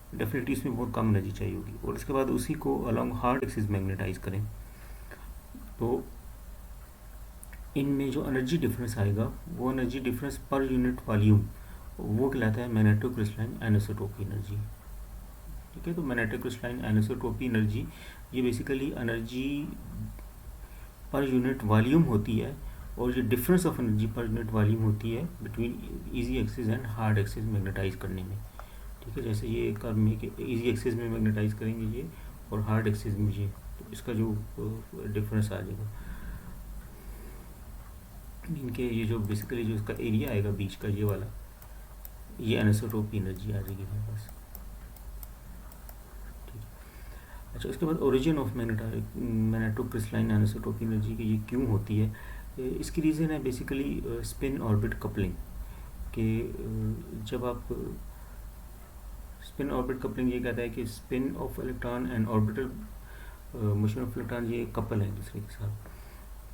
Definitely इसमें बहुत कम energy चाहिए होगी। और इसके बाद उसी को अलॉन्ग हार्ड एक्सिस मैग्नेटाइज करें तो इनमें जो एनर्जी डिफरेंस आएगा वो energy difference per unit volume वो कहलाता है मैग्नेटोक्रिस्टलाइन एनिसोट्रॉपी एनर्जी। ठीक है, तो मैग्नेटोक्रिस्टलाइन एनिसोट्रॉपी एनर्जी ये basically energy per unit volume होती है, और ये difference of energy per unit volume होती है between easy axis and hard axis magnetize करने में। ठीक है, जैसे ये कर्व में कि इजी एक्सिस में मैग्नेटाइज करेंगे ये, और हार्ड एक्सिस में ये, तो इसका जो डिफरेंस आ जाएगा इनके, ये जो बेसिकली जो इसका एरिया आएगा बीच का ये वाला, ये एनिसोट्रॉपी एनर्जी आ जाएगी हमारे पास। ठीक है, अच्छा उसके बाद origin of magnetocrystalline anisotropy energy की ये क्यों होती है, इसकी रीज़न है बेसिकली स्पिन ऑर्बिट कपलिंग के। जब आप स्पिन ऑर्बिट कपलिंग ये कहता है कि spin of electron and orbital motion of electron ये कपल है दूसरे के साथ।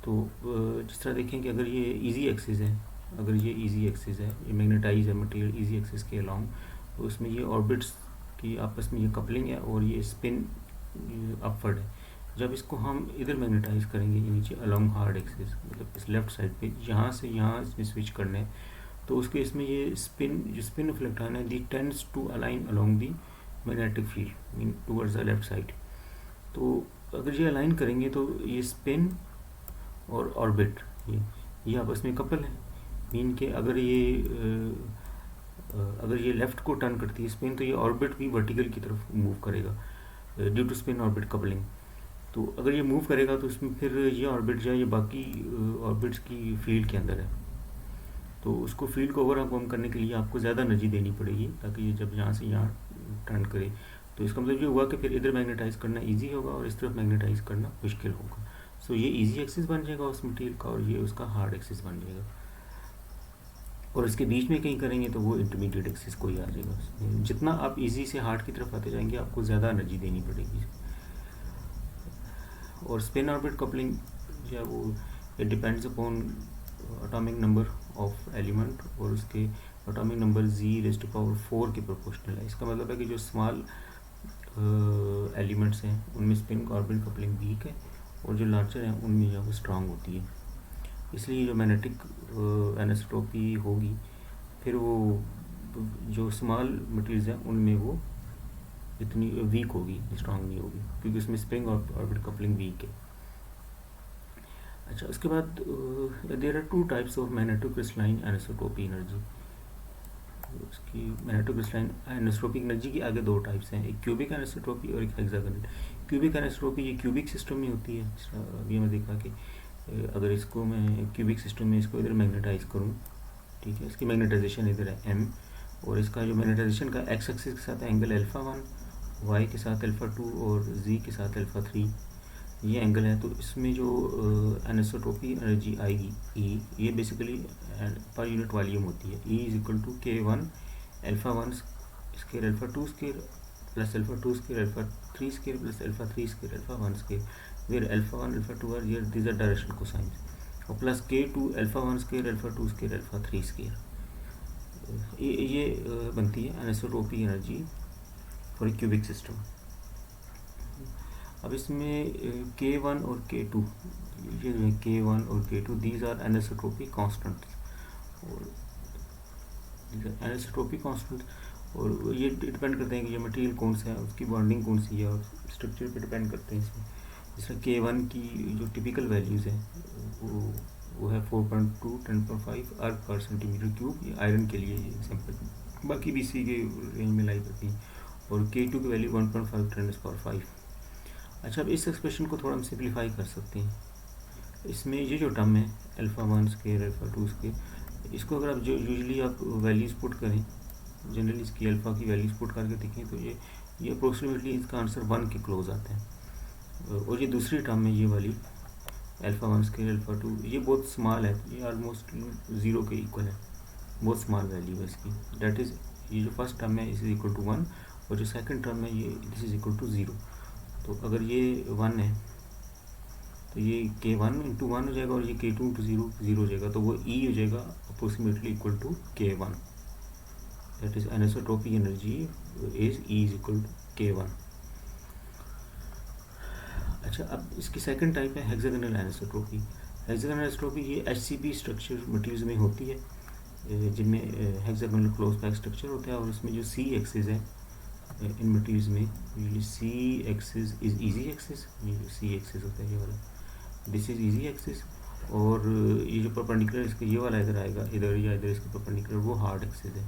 तो जिस तरह देखें कि अगर ये इजी एक्सिस है, अगर ये इजी एक्सिस है, ये मैग्नेटाइज है मटेरियल इजी एक्सिस के अलोंग, तो इसमें ये ऑर्बिट्स की आपस में ये कपलिंग है और ये स्पिन अपवर्ड है। जब इसको हम इधर मैग्नेटाइज करेंगे ये नीचे अलोंग हार्ड एक्सिस, मतलब इस लेफ्ट साइड पे यहाँ से यहाँ इसमें स्विच करना है, तो उसके इसमें ये स्पिन, जो स्पिन ऑफ इलेक्ट्रॉन है the tends to align along the magnetic field mean towards the left side. तो अगर ये अलाइन करेंगे तो ये स्पिन और ऑर्बिट ये आपस में कपल है, मीन के अगर ये लेफ्ट को टर्न करती है स्पिन, तो ये ऑर्बिट भी वर्टिकल की तरफ मूव करेगा due to spin orbit coupling. तो अगर ये मूव करेगा तो इसमें फिर ये ऑर्बिट जो है ये बाकी ऑर्बिट्स की फील्ड के अंदर है, तो उसको फील्ड को ओवरकम करने के लिए आपको ज़्यादा एनर्जी देनी पड़ेगी ताकि ये जब यहाँ से यहाँ टर्न करे। तो इसका मतलब ये हुआ कि फिर इधर मैग्नेटाइज करना इजी होगा और इस तरफ मैग्नेटाइज करना मुश्किल होगा। सो ये इजी एक्सिस बन जाएगा उस मटेरियल का, और ये उसका हार्ड एक्सिस बन जाएगा, और इसके बीच में कहीं करेंगे तो वो इंटरमीडिएट एक्सिस को ही आ जाएगा। जितना आप इजी से हार्ड की तरफ आते जाएंगे आपको ज़्यादा एनर्जी देनी पड़ेगी। और स्पिन ऑर्बिट कपलिंग जो है वो it depends upon atomic number of element, और उसके एटॉमिक नंबर Z⁴ के प्रोपोर्शनल है। इसका मतलब है कि जो स्मॉल एलिमेंट्स हैं उनमें स्पिन ऑर्बिट कपलिंग वीक है, और जो लार्जर हैं उनमें जो वो स्ट्रांग होती है। इसलिए जो मैग्नेटिक एनिसोट्रॉपी होगी फिर वो जो स्मॉल मटेरियल्स हैं उनमें वो इतनी वीक होगी, स्ट्रांग नहीं होगी, क्योंकि उसमें स्प्रिंग ऑर्बिट कपलिंग वीक है। अच्छा उसके बाद there are two types of magnetocrystalline anisotropy energy. उसकी मैग्नेटोक्रिस्टलाइन एनिसोट्रॉपी एनर्जी की आगे दो टाइप्स हैं, एक क्यूबिक एनिसोट्रॉपी और एक हेक्सागोनल। क्यूबिक एनिसोट्रॉपी ये क्यूबिक सिस्टम में होती है, अभी हमें देखा कि अगर इसको मैं क्यूबिक सिस्टम में इसको इधर मैग्नेटाइज करूँ, ठीक है, इसकी मैग्नेटाइजेशन इधर है m, और इसका जो मैग्नेटाइजेशन का x एक्सिस के साथ एंगल α1, y के साथ α2 और z के साथ α3 ये एंगल है। तो इसमें जो एनिसोट्रॉपी एनर्जी आएगी E, ये बेसिकली पर यूनिट वॉल्यूम होती है। E = K1 α1 square α2 square plus α2 square α3 square plus α3 square α1 square, where α1 α2 are here these are direction cosines, और plus K2 α1 square α2 square α3 square. ये बनती है anisotropy energy for cubic system. अब इसमें K1 और K2, ये जो है K1 और K2 these are anisotropy constant, और एनिसोट्रॉपी कांस्टेंट, और ये डिपेंड करते हैं कि ये मटेरियल कौन सा है, उसकी बॉन्डिंग कौन सी है, और स्ट्रक्चर पे डिपेंड करते हैं इसमें। जैसे K1 की जो टिपिकल वैल्यूज़ हैं वो है 4.2 10⁵ अर्ग पर सेंटीमीटर क्यूब, ये आयरन के लिए एग्जाम्पल, बाकी भी इसी के रेंज में लाई करती हैं। और K2 की वैल्यू 1.5 10⁵। अच्छा अब इस एक्सप्रेशन को थोड़ा हम सिंप्लीफाई कर सकते हैं। इसमें ये जो टर्म है α1 स्क्वायर α2 स्क्वायर, इसको अगर आप जो यूजुअली आप वैल्यूज़ पुट करें, जनरली इसकी अल्फ़ा की वैल्यूज़ पुट करके देखें तो ये अप्रोक्सीमेटली इसका आंसर 1 के क्लोज आता है। और ये दूसरी टर्म है ये वाली α1 स्क्वायर α2, ये बहुत स्मॉल है, ये ऑलमोस्ट 0 के इक्वल है, बहुत स्मॉल वैल्यू है इसकी। दैट इज़ ये जो फर्स्ट टर्म है इज इक्वल टू 1, और जो सेकंड टर्म है ये दिस इज इक्वल टू 0। तो अगर ये 1 है तो ये K1 × 1 हो जाएगा, और ये K2 × 0 0 हो जाएगा, तो वो E हो जाएगा approximately equal to K1। That is anisotropy energy is E is equal to K1। अच्छा, अब इसकी सेकंड टाइप है हेक्सागोनल एनिसोट्रॉपी। हेक्सागोनल एनिसोट्रॉपी ये HCP स्ट्रक्चर मटेरियल्स में होती है, जिनमें हेक्सागोनल क्लोज पैक स्ट्रक्चर होता है, और इसमें जो C एक्सिस है इन मटेरियल्स में, usually C axis is easy axis, ये जो C एक्सिस होता है ये वाला, दिस इज इजी एक्सिस, और ये जो परपेंडिकुलर इसका ये वाला इधर आएगा, इधर या इधर इसके परपेंडिकुलर, वो हार्ड एक्सिस है।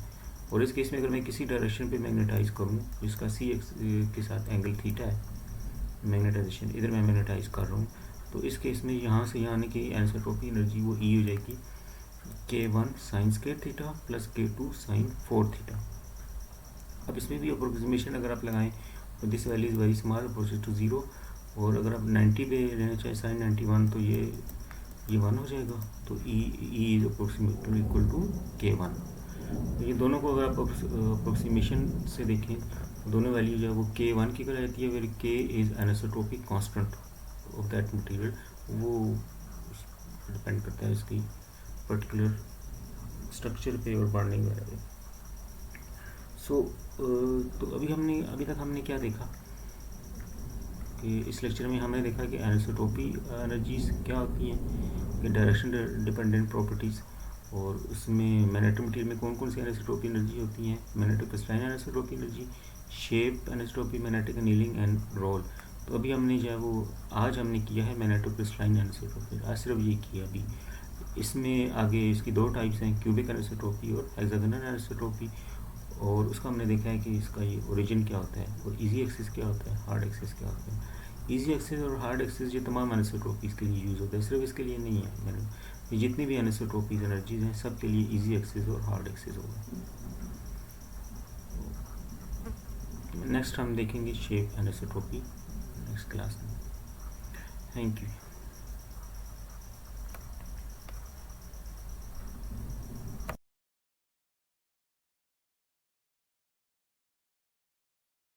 और इस केस में अगर मैं किसी डायरेक्शन पे मैग्नेटाइज करूँ जिसका C एक्सिस के साथ एंगल थीटा है, मैग्नेटाइजेशन इधर मैं मैग्नेटाइज कर रहा हूँ, तो इस केस में यहाँ से यहाँ आने की एनिसोट्रॉपी एनर्जी वो E हो जाएगी K1 sine square theta plus K2 sine 4 theta. अब इसमें भी अप्रोक्सीमेशन अगर आप लगाएं तो this value is very small approach to 0, और अगर आप 90 पे रहना चाहें साइन 91 तो ये 1 हो जाएगा, तो E is approximately equal to K1। तो ये दोनों को अगर आप अप्रोक्सीमेशन से देखें तो दोनों वैल्यू जो है वो K1 की कहलाती है, where K is anisotropic constant of that material, वो डिपेंड करता है इसकी पर्टिकुलर स्ट्रक्चर पे और बॉन्डिंग वगैरह पे। सो तो अभी तक हमने क्या देखा कि इस लेक्चर में हमने देखा कि एनिसोट्रोपी एनर्जीज क्या होती हैं, कि डायरेक्शन डिपेंडेंट प्रॉपर्टीज़, और उसमें मैग्नेटिक मटेरियल में कौन कौन सी एनिसोट्रोपी एनर्जी होती हैं, magnetic crystalline anisotropy energy, shape anisotropy, magnetic annealing and roll. तो अभी हमने जो है वो आज हमने किया है मैग्नेटिक क्रिस्टलाइन एनिसोट्रोपी, आज सिर्फ ये किया। अभी इसमें आगे इसकी दो टाइप्स हैं, क्यूबिक एनिसोट्रोपी और हेक्सागोनल एनिसोट्रोपी, और उसका हमने देखा है कि इसका ये ओरिजिन क्या होता है, और इजी एक्सिस क्या होता है, हार्ड एक्सिस क्या होता है। इजी एक्सिस और हार्ड एक्सिस ये तमाम एनिसोट्रोपीज़ के लिए यूज़ होता है, सिर्फ इसके लिए नहीं है। मैंने जितनी भी एनिसोट्रोपीज़ एनर्जीज हैं सब के लिए इजी एक्सिस और हार्ड एक्सिस होगा। नेक्स्ट हम देखेंगे शेप एनिसोट्रोपी नेक्स्ट क्लास में। Thank you.